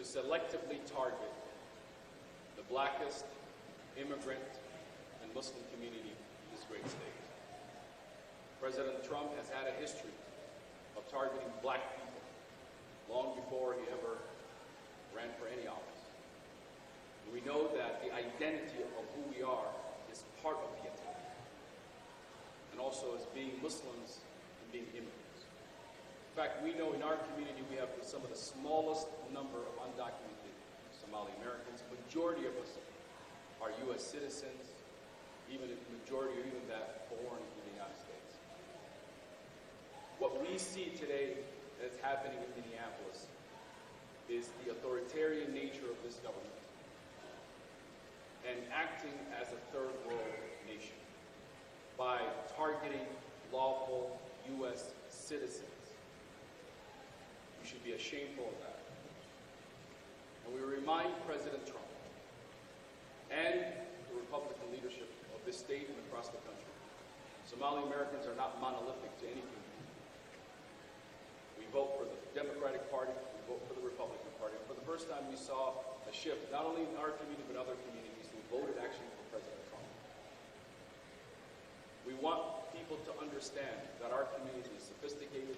selectively target the blackest, immigrant, and Muslim community in this great state. President Trump has had a history of targeting black people long before he ever ran for any office. And we know that the identity of who we are is part of the attack, and also as being Muslims and being immigrants. In fact, we know in our community we have some of the smallest number of undocumented Somali Americans. The majority of us are U.S. citizens, even the majority or even that born in the United States. What we see today that's happening in Minneapolis is the authoritarian nature of this government and acting as a third world nation by targeting lawful U.S. citizens. We should be ashameful of that. And we remind President Trump and the Republican leadership of this state and across the country, Somali Americans are not monolithic to anything. We vote for the Democratic Party, we vote for the Republican Party. For the first time we saw a shift, not only in our community but other communities who voted actually for President Trump. We want people to understand that our community is sophisticated,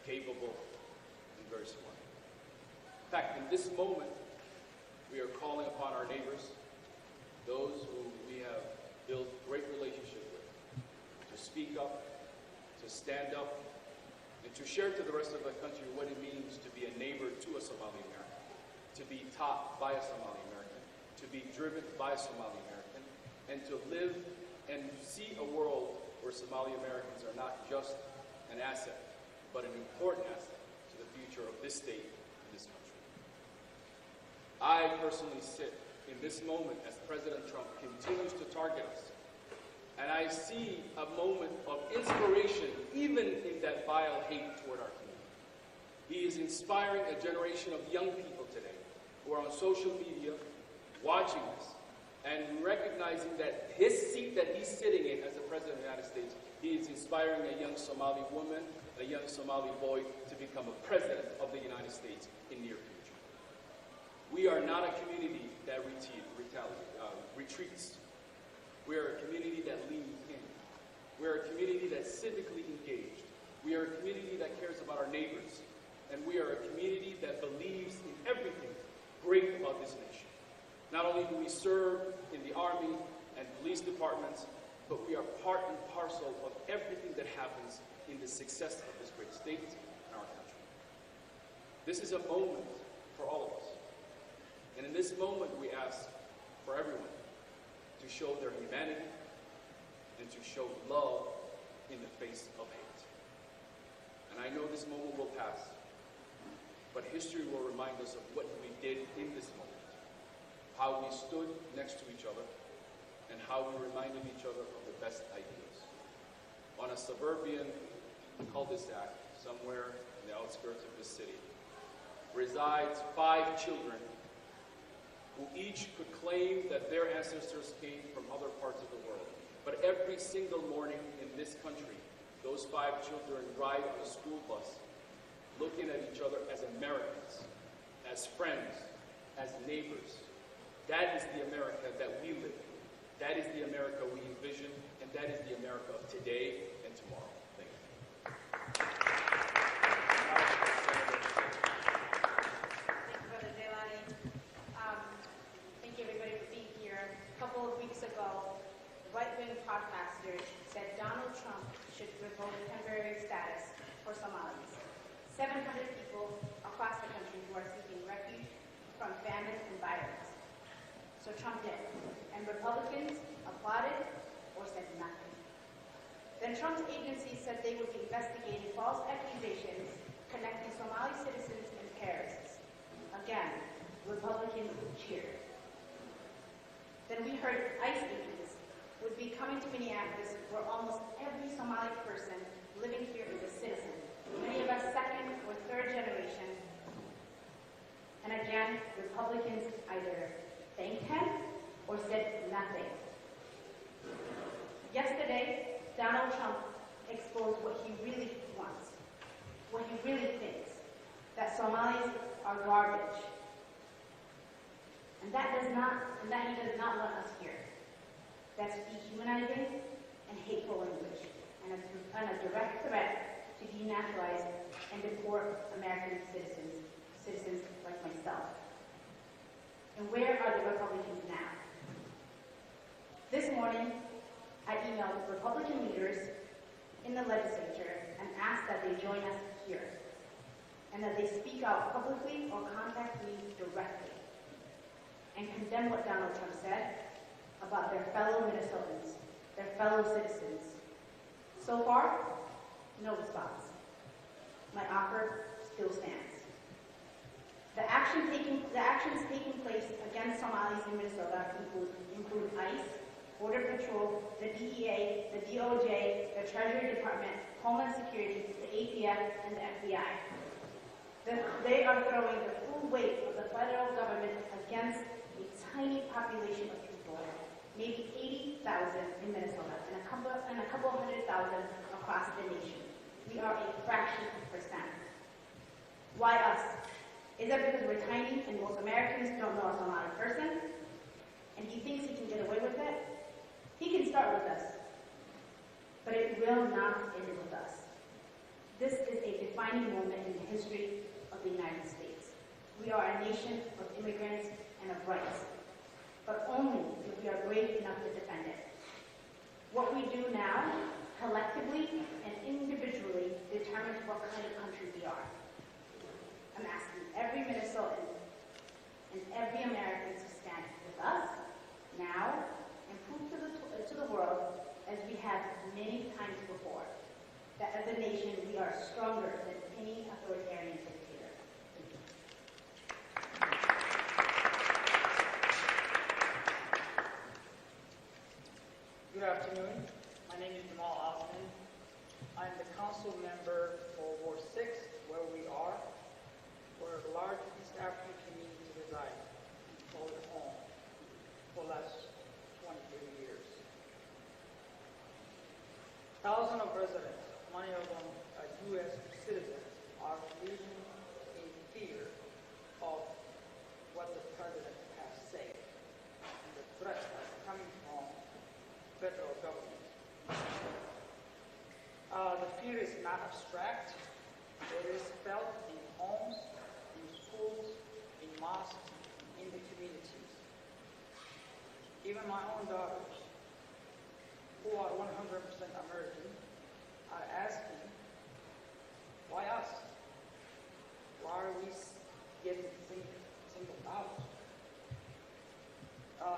capable, and very smart. In fact, in this moment, we are calling upon our neighbors, those who we have built great relationship with, to speak up, to stand up, and to share to the rest of the country what it means to be a neighbor to a Somali American, to be taught by a Somali American, to be driven by a Somali American, and to live and see a world where Somali Americans are not just an asset, but an important asset to the future of this state and this country. I personally sit in this moment as President Trump continues to target us, and I see a moment of inspiration even in that vile hate toward our community. He is inspiring a generation of young people today who are on social media watching us and recognizing that his seat that he's sitting in as the President of the United States, he is inspiring a young Somali woman, a young Somali boy to become a president of the United States in near future. We are not a community that retreats. We are a community that leans in. We are a community that's civically engaged. We are a community that cares about our neighbors. And we are a community that believes in everything great about this nation. Not only do we serve in the Army and police departments, but we are part and parcel of everything that happens in the success of this great state and our country. This is a moment for all of us. And in this moment, we ask for everyone to show their humanity and to show love in the face of hate. And I know this moment will pass, but history will remind us of what we did in this moment, how we stood next to each other, and how we reminded each other of the best ideas. On a suburban cul-de-sac somewhere in the outskirts of the city resides 5 children who each could claim that their ancestors came from other parts of the world. But every single morning in this country, those 5 children ride on a school bus looking at each other as Americans, as friends, as neighbors. That is the America that we live in. That is the America we envision, and that is the America of today and tomorrow. Thank you. Thank you, Brother Zaylani. Thank you, everybody, for being here. A couple of weeks ago, right-wing podcasters said Donald Trump should revoke temporary status for Somalis. 700 people across the country who are seeking refuge from famine and violence. So Trump did, and Republicans applauded or said nothing. Then Trump's agency said they would be investigating false accusations connecting Somali citizens and terrorists. Again, Republicans cheered. Then we heard ICE agents would be coming to Minneapolis, where almost every Somali person living here is a citizen, many of us second or third generation. And again, Republicans either thanked him or said nothing. Yesterday, Donald Trump exposed what he really wants, what he really thinks, that Somalis are garbage. And that he does not want us here. That's dehumanizing and hateful language, and a direct threat to denaturalize and deport American citizens like myself. And where are the Republicans now? This morning, I emailed Republican leaders in the legislature and asked that they join us here, and that they speak out publicly or contact me directly, and condemn what Donald Trump said about their fellow Minnesotans, their fellow citizens. So far, no response. My offer still stands. The actions taking place against Somalis in Minnesota include ICE, Border Patrol, the DEA, the DOJ, the Treasury Department, Homeland Security, the ATF, and the FBI. They are throwing the full weight of the federal government against a tiny population of people, maybe 80,000 in Minnesota and a couple 100,000 across the nation. We are a fraction of a percent. Why us? Is that because we're tiny and most Americans don't know a Somali person? And he thinks he can get away with it? He can start with us, but it will not end with us. This is a defining moment in the history of the United States. We are a nation of immigrants and of rights, but only if we are brave enough to defend it. What we do now, collectively and individually, determines what kind of country we are. I'm asking every Minnesotan and every American to stand with us now and prove to the world, as we have many times before, that as a nation we are stronger than any authoritarian dictator. Good afternoon. My name is Jamal Osman. I'm the council member for Ward 6, where we are, where a large East African community reside and call it home for the last 20, 30 years. Thousands of residents, many of them are U.S. citizens, are living in fear of what the president has said and the threat that's coming from federal government. The fear is not abstract. It is felt in homes, in schools, in mosques, in the communities. Even my own daughters, who are 100% American, are asking, why us? Why are we getting singled out?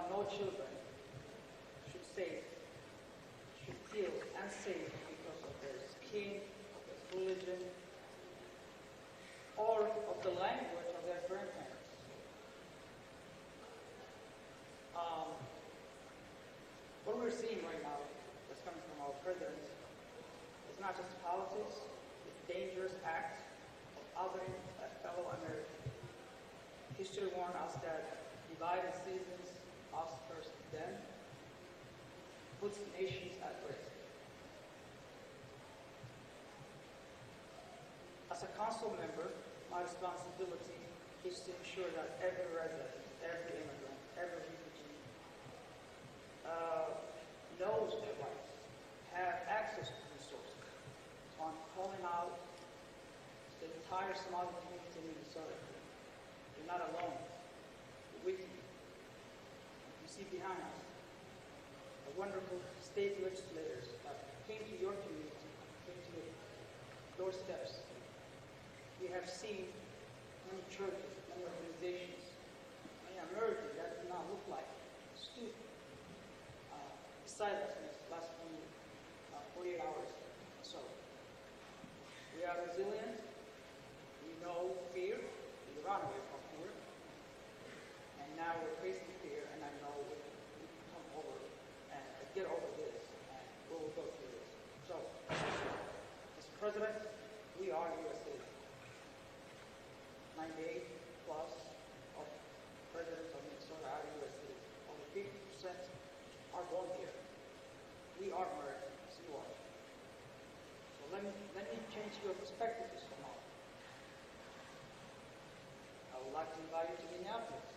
No children should feel unsafe because of their skin, of their religion, or of the language of their grandparents. What we're seeing right now that's coming from our president is not just politics, it's a dangerous act of othering a fellow American. History warned us that divided citizens, us versus them, puts nations at risk. As a council member, my responsibility is to ensure that every resident, every immigrant, every refugee knows their rights, have access to resources. So I'm calling out the entire Somali community in Minnesota. You're not alone. You're with me. You see behind us the wonderful state legislators that came to your community, came to your doorsteps. We have seen many churches, many organizations, many Americans that do not look like students beside us in this last 48 hours or so. We are resilient. We know fear. We run away from fear. And now we're facing fear, and I know we can come over and get over this, and we will go through this. So, Mr. President, we are U.S. citizens. 98 plus of residents of Minnesota are U.S. citizens. Over 50% are born here. We are Americans. You are. So let me change your perspective to Somali. like to invite you to Minneapolis.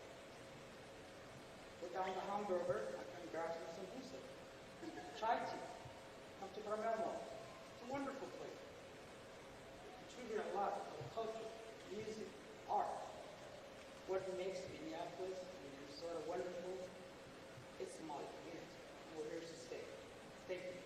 Go down the hamburger and grab some sambusa. Chai tea. Come to Carmel Mall. It's a wonderful place. Contribute a lot to the culture, music, art. What makes Minneapolis and Minnesota wonderful is Somali community. We're here to stay. Thank you.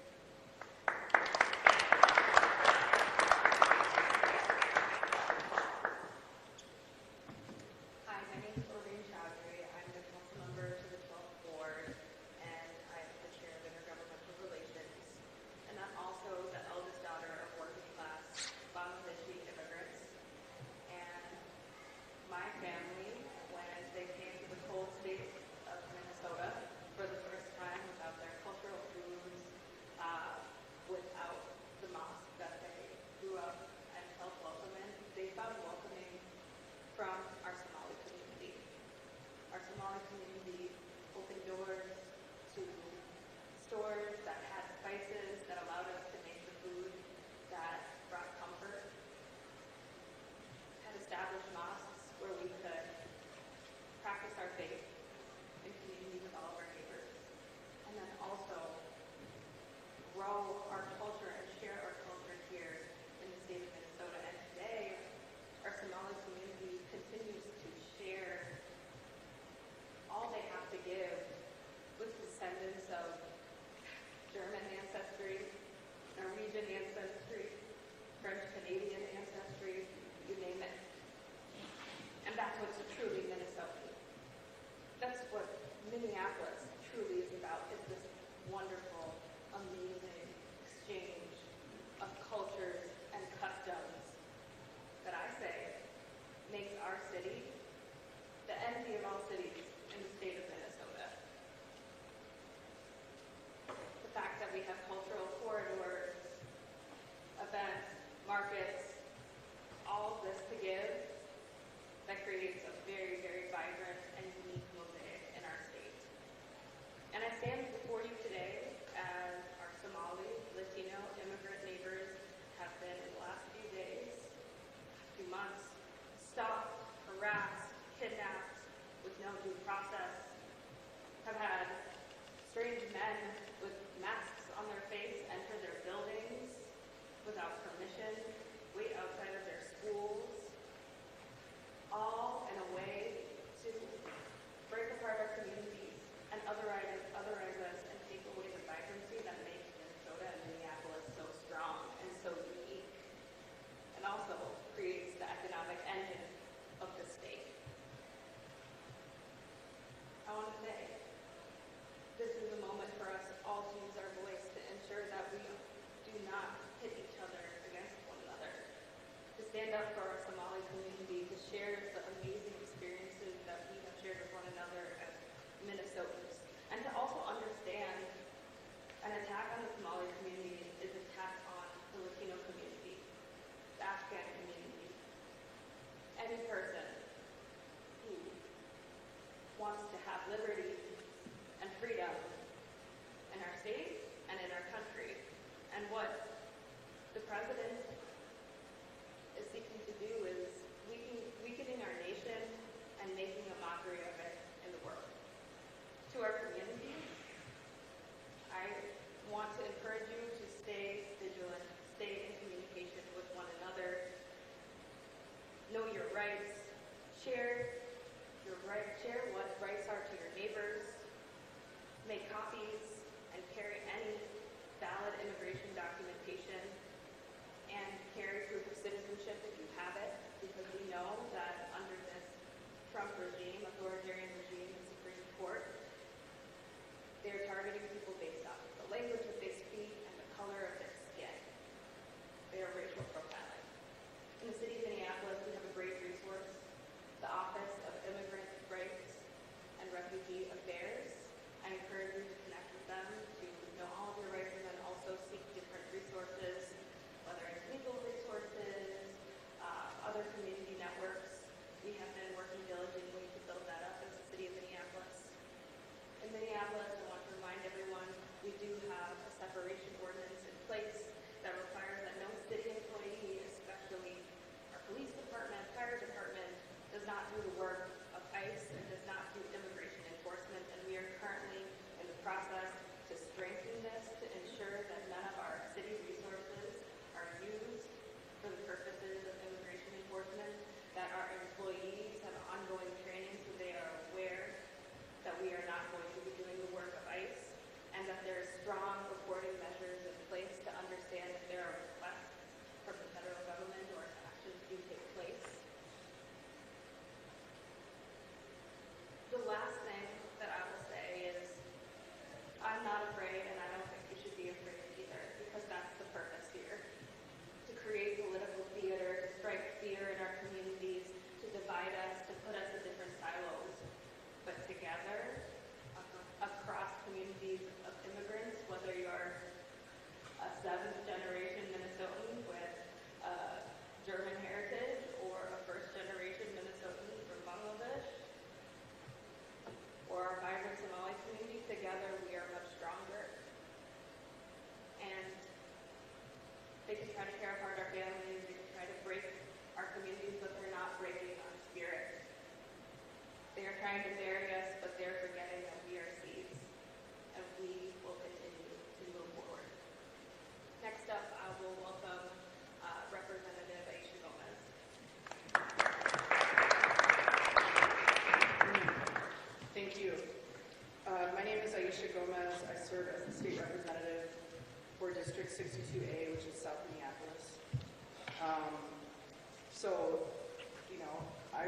Minneapolis truly is about, is this wonderful, amazing exchange of cultures and customs that I say makes our city the envy of all cities in the state of Minnesota. The fact that we have cultural corridors, events, markets, all of this to give, that creates a very, very vibrant and unique mosaic in our state. And I stand before you today as our Somali, Latino, immigrant neighbors have been in the last few days, few months, stopped, harassed, kidnapped with no due process, have had strange men with masks on their face enter their buildings without permission, wait outside of their schools, all in a way to break apart our communities and otherize us and take away the vibrancy that makes Minnesota and Minneapolis so strong and so unique, and also creates the economic engine of the state. I want to say, this is a moment for us all to use our voice to ensure that we do not pit each other against one another, to stand up for our Somali community, to share the amazing experiences that we have shared with one another as Minnesotans, and to also understand an attack on the Somali community is an attack on the Latino community, the Afghan community, any person who wants to have liberty and freedom in our state and in our country. And what the president is seeking to do is weakening our nation and making a mockery of it in the world. To our community, I want to encourage you to stay vigilant, stay in communication with one another, know your rights, share what rights are to your neighbors, make copies and carry any valid immigration documentation, and carry proof of citizenship if you have it, because we know that under this Trump regime, authoritarian regime in the Supreme Court, they're targeting people based off of the language that they speak and the color of their skin. They are racial profiling. In the city of Minneapolis, we have a great resource, the Office of Immigrant Rights and Refugee Affairs. I encourage you to connect with them to know all of your rights and then also seek different resources, whether it's legal resources, other community networks. We have been working diligently to build that up as a city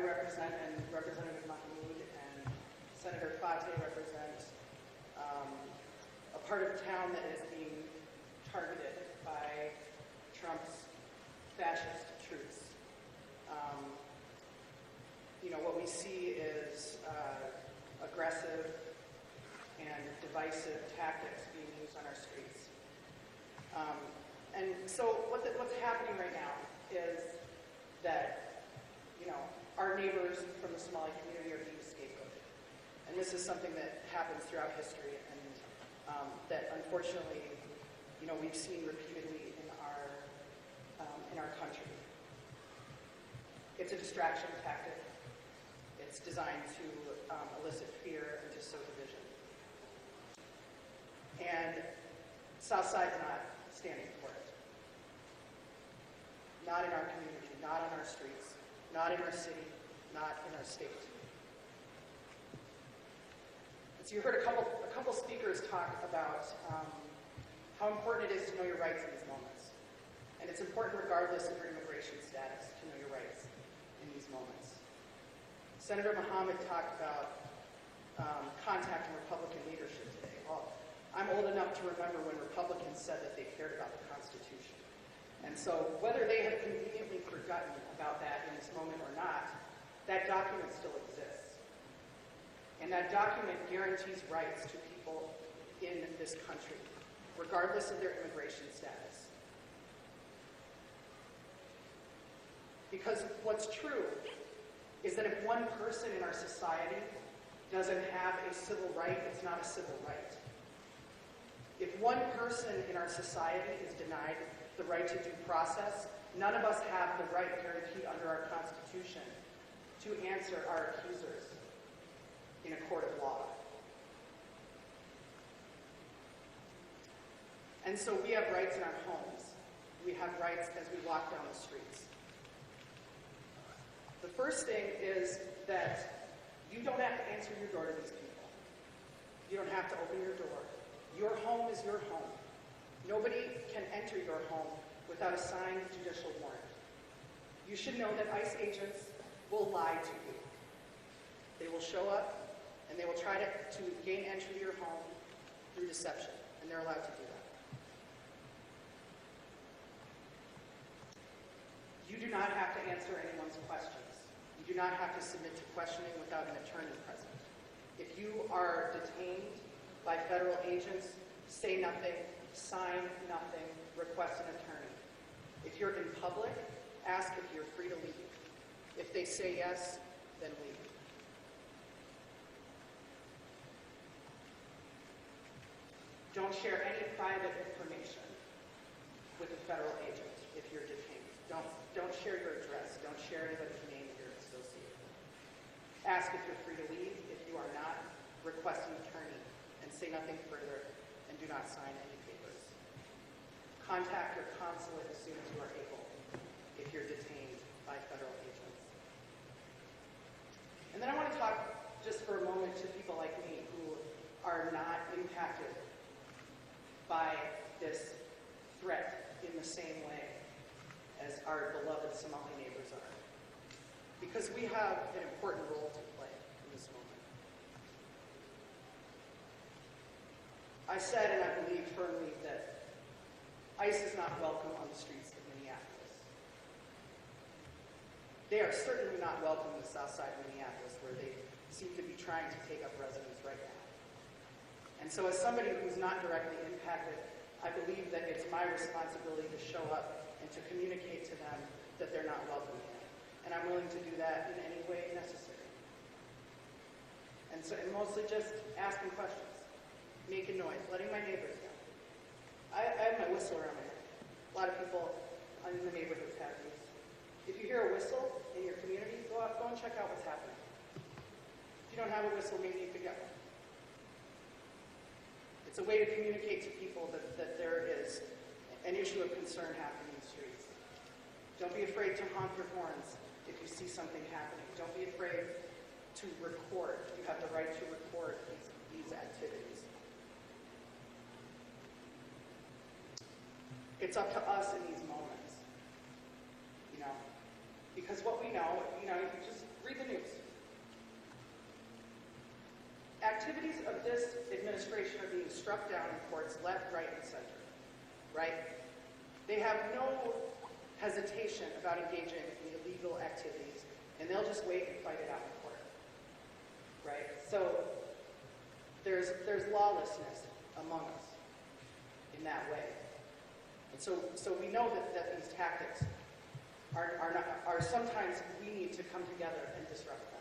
represent, and Representative Mahmoud and Senator Fateh represent a part of town that is being targeted by Trump's fascist troops. What we see is aggressive and divisive tactics being used on our streets. And so what's happening right now is that, our neighbors from the Somali community are being scapegoated. And this is something that happens throughout history and that unfortunately, we've seen repeatedly in our country. It's a distraction tactic. It's designed to elicit fear and to sow division. And Southside's not standing for it. Not in our community, not on our streets, not in our city, not in our state. And so you heard a couple speakers talk about how important it is to know your rights in these moments. And it's important regardless of your immigration status to know your rights in these moments. Senator Mohamed talked about contacting Republican leadership today. Well, I'm old enough to remember when Republicans said that they cared about the Constitution. And so whether they have conveniently forgotten about that in this moment or not, that document still exists. And that document guarantees rights to people in this country, regardless of their immigration status. Because what's true is that if one person in our society doesn't have a civil right, it's not a civil right. If one person in our society is denied the right to due process, none of us have the right guaranteed under our Constitution to answer our accusers in a court of law. And so we have rights in our homes. We have rights as we walk down the streets. The first thing is that you don't have to answer your door to these people. You don't have to open your door. Your home is your home. Nobody can enter your home without a signed judicial warrant. You should know that ICE agents will lie to you. They will show up and they will try to gain entry to your home through deception, and they're allowed to do that. You do not have to answer anyone's questions. You do not have to submit to questioning without an attorney present. If you are detained by federal agents, say nothing, sign nothing, request an attorney. If you're in public, ask if you're free to leave. If they say yes, then leave. Don't share any private information with a federal agent if you're detained. Don't share your address. Don't share anybody's name if you're associated. Ask if you're free to leave. If you are not, request an attorney and say nothing further, and do not sign any papers. Contact your consulate as soon as you are able if you're detained by federal agents. And then I want to talk just for a moment to people like me who are not impacted by this threat in the same way as our beloved Somali neighbors are. Because we have an important role to play in this moment. I said, and I believe firmly, that ICE is not welcome on the streets of Minneapolis. They are certainly not welcome in the south side of Minneapolis, where they seem to be trying to take up residence right now. And so as somebody who's not directly impacted, I believe that it's my responsibility to show up and to communicate to them that they're not welcome here. And I'm willing to do that in any way necessary. And mostly just asking questions, making noise, letting my neighbors know. I have my whistle around my neck. A lot of people in the neighborhoods have these. If you hear a whistle in your community, go and check out what's happening. If you don't have a whistle, maybe you could get one. It's a way to communicate to people that there is an issue of concern happening in the streets. Don't be afraid to honk your horns if you see something happening. Don't be afraid to record. You have the right to record these activities. It's up to us in these moments, because what we know, you just read activities of this administration are being struck down in courts left, right, and center, right? They have no hesitation about engaging in illegal activities, and they'll just wait and fight it out in court, right? So there's lawlessness among us in that way. And so we know that these tactics are sometimes we need to come together and disrupt them.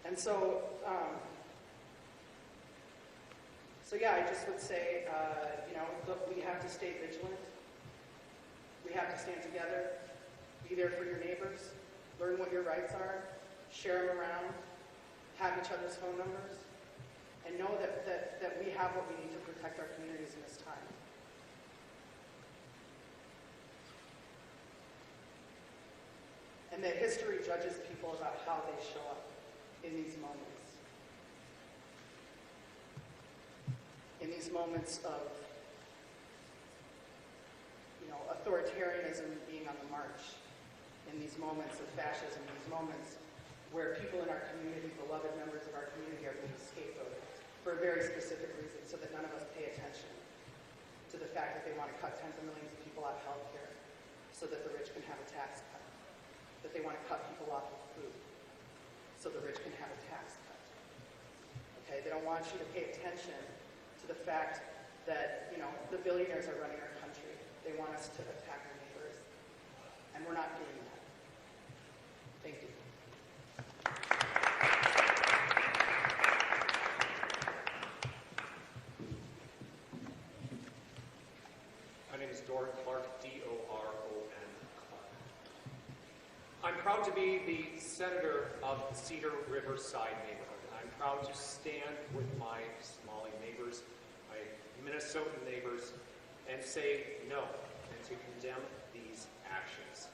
And so yeah, I just would say, look, we have to stay vigilant. We have to stand together, be there for your neighbors, learn what your rights are, share them around, have each other's phone numbers, and know that we have what we need to protect our communities in this time. And that history judges people about how they show up in these moments. In these moments of, authoritarianism being on the march, in these moments of fascism, these moments where people in our community, beloved members of our community, are being scapegoated for a very specific reason, so that none of us pay attention to the fact that they want to cut tens of millions of people out of health care so that the rich can have a tax cut, that they want to cut people off of food so the rich can have a tax cut. Okay, they don't want you to pay attention to the fact that, the billionaires are running our country. They want us to attack our neighbors, and we're not doing that. Thank you. My name is Doran Clark, D-O-R-O-N Clark. I'm proud to be the senator of the Cedar Riverside neighborhood. I'm proud to stand with my Somali neighbors, my Minnesotan neighbors, and say no, and to condemn these actions.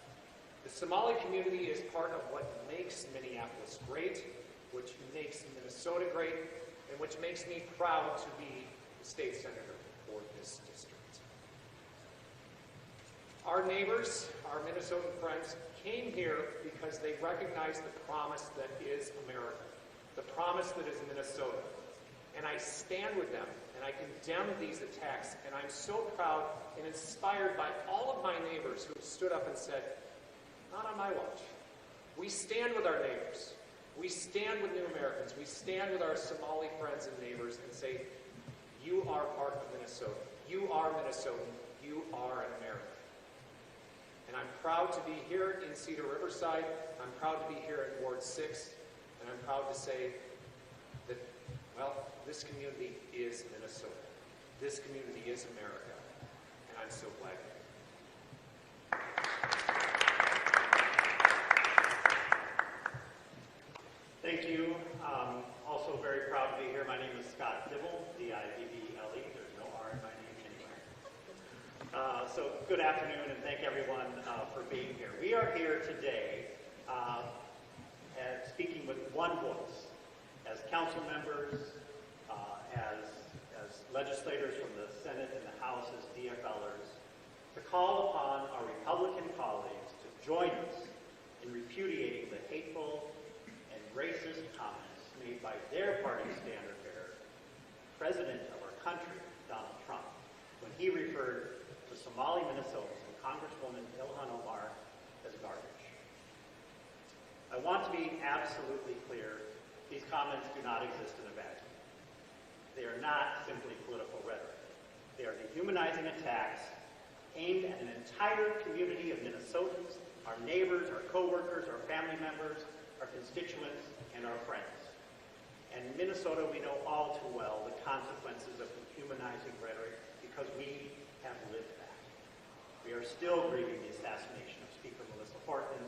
The Somali community is part of what makes Minneapolis great, which makes Minnesota great, and which makes me proud to be the state senator for this district. Our neighbors, our Minnesotan friends, came here because they recognize the promise that is America, the promise that is Minnesota. And I stand with them, and I condemn these attacks, and I'm so proud and inspired by all of my neighbors who stood up and said, not on my watch. We stand with our neighbors. We stand with New Americans. We stand with our Somali friends and neighbors and say, you are part of Minnesota. You are Minnesotan. You are an American. And I'm proud to be here in Cedar Riverside. I'm proud to be here in Ward 6. And I'm proud to say that, well, this community is Minnesota. This community is America. And I'm so glad you're here. Thank you. Also very proud to be here. My name is Scott Dibble, D-I-B-B-L-E. There's no R in my name anywhere. So good afternoon, and thank everyone for being here. We are here today speaking with one voice, as council members, as legislators from the Senate and the House, as DFLers, to call upon our Republican colleagues to join us in repudiating the hateful and racist comments made by their party standard bearer, President of our country, Donald Trump, when he referred to Somali Minnesotans and Congresswoman Ilhan Omar as garbage. I want to be absolutely clear, these comments do not exist in a vacuum. They are not simply political rhetoric. They are dehumanizing attacks aimed at an entire community of Minnesotans, our neighbors, our co-workers, our family members, our constituents, and our friends. And in Minnesota, we know all too well the consequences of dehumanizing rhetoric because we have lived that. We are still grieving the assassination of Speaker Melissa Horton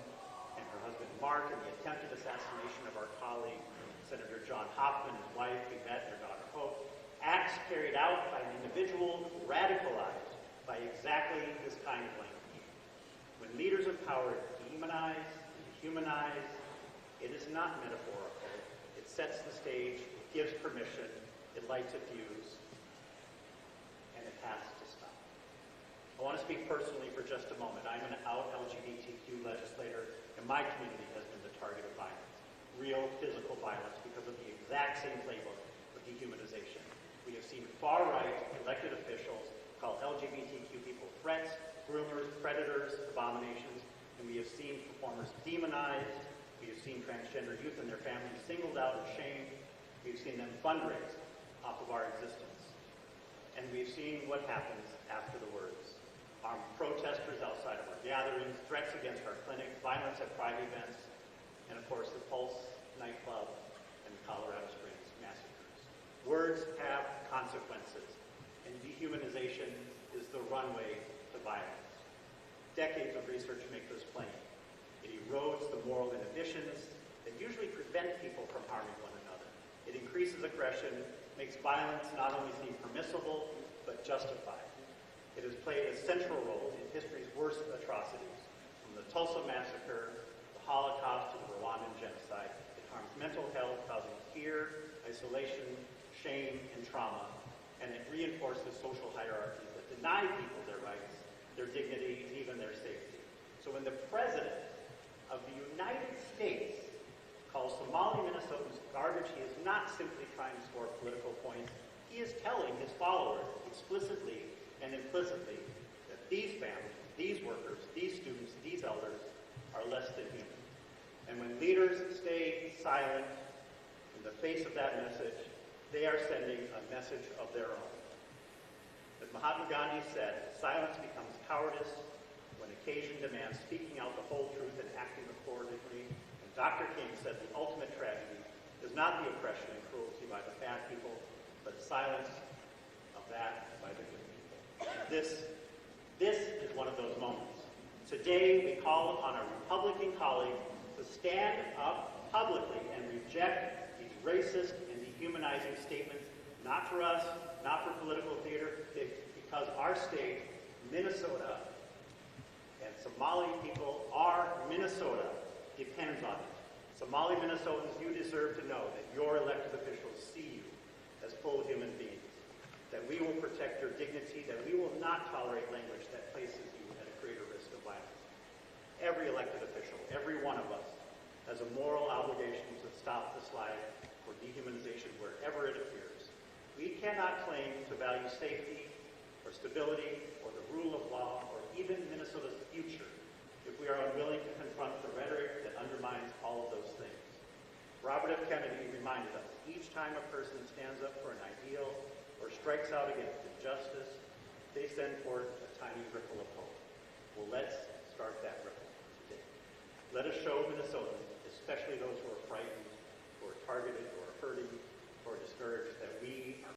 and her husband Mark, and the attempted assassination of our colleague, Senator John Hoffman, his wife, Yvette, and their daughter Hope. Acts carried out by an individual radicalized by exactly this kind of language. When leaders of power demonize and dehumanize, it is not metaphorical. It sets the stage, it gives permission, it lights a fuse, and it has to stop. I want to speak personally for just a moment. I'm an out LGBTQ legislator, and my community has been the target of violence real physical violence because of the exact same playbook of dehumanization. We have seen far-right elected officials call LGBTQ people threats, groomers, predators, abominations, and we have seen performers demonized. We have seen transgender youth and their families singled out and shamed. We've seen them fundraise off of our existence. And we've seen what happens after the words. Armed protesters outside of our gatherings, threats against our clinic, violence at pride events, and of course the Pulse nightclub and the Colorado Springs massacres. Words have consequences, and dehumanization is the runway to violence. Decades of research make this plain. It erodes the moral inhibitions that usually prevent people from harming one another. It increases aggression, makes violence not only seem permissible, but justified. It has played a central role in history's worst atrocities, from the Tulsa massacre, the Holocaust, to the Rwandan genocide. It harms mental health, causing fear, isolation, shame, and trauma, and it reinforces social hierarchies that deny people their rights, their dignity, and even their safety. So when the President of the United States calls Somali Minnesotans garbage, he is not simply trying to score political points. He is telling his followers explicitly and implicitly that these families, these workers, these students, these elders are less than human. And when leaders stay silent in the face of that message, they are sending a message of their own. As Mahatma Gandhi said, silence becomes cowardice when occasion demands speaking out the whole truth and acting accordingly. And Dr. King said the ultimate tragedy is not the oppression and cruelty by the bad people, but silence of that by the good people. This is one of those moments. Today, we call upon our Republican colleagues to stand up publicly and reject these racist and dehumanizing statements, not for us, not for political theater, because our state, Minnesota, and Somali people, our Minnesota, depends on it. Somali Minnesotans, you deserve to know that your elected officials see you as full human beings, that we will protect your dignity, that we will not tolerate language that places you at a greater risk of violence. Every elected official, every one of us, has a moral obligation to stop the slide for dehumanization wherever it appears. We cannot claim to value safety or stability or the rule of law or even Minnesota's future if we are unwilling to confront the rhetoric that undermines all of those things. Robert F. Kennedy reminded us, each time a person stands up for an ideal or strikes out against injustice, they send forth a tiny ripple of hope. Well, let's start that ripple today. Let us show Minnesotans, especially those who are frightened, who are targeted, who are hurting, who are discouraged, that we are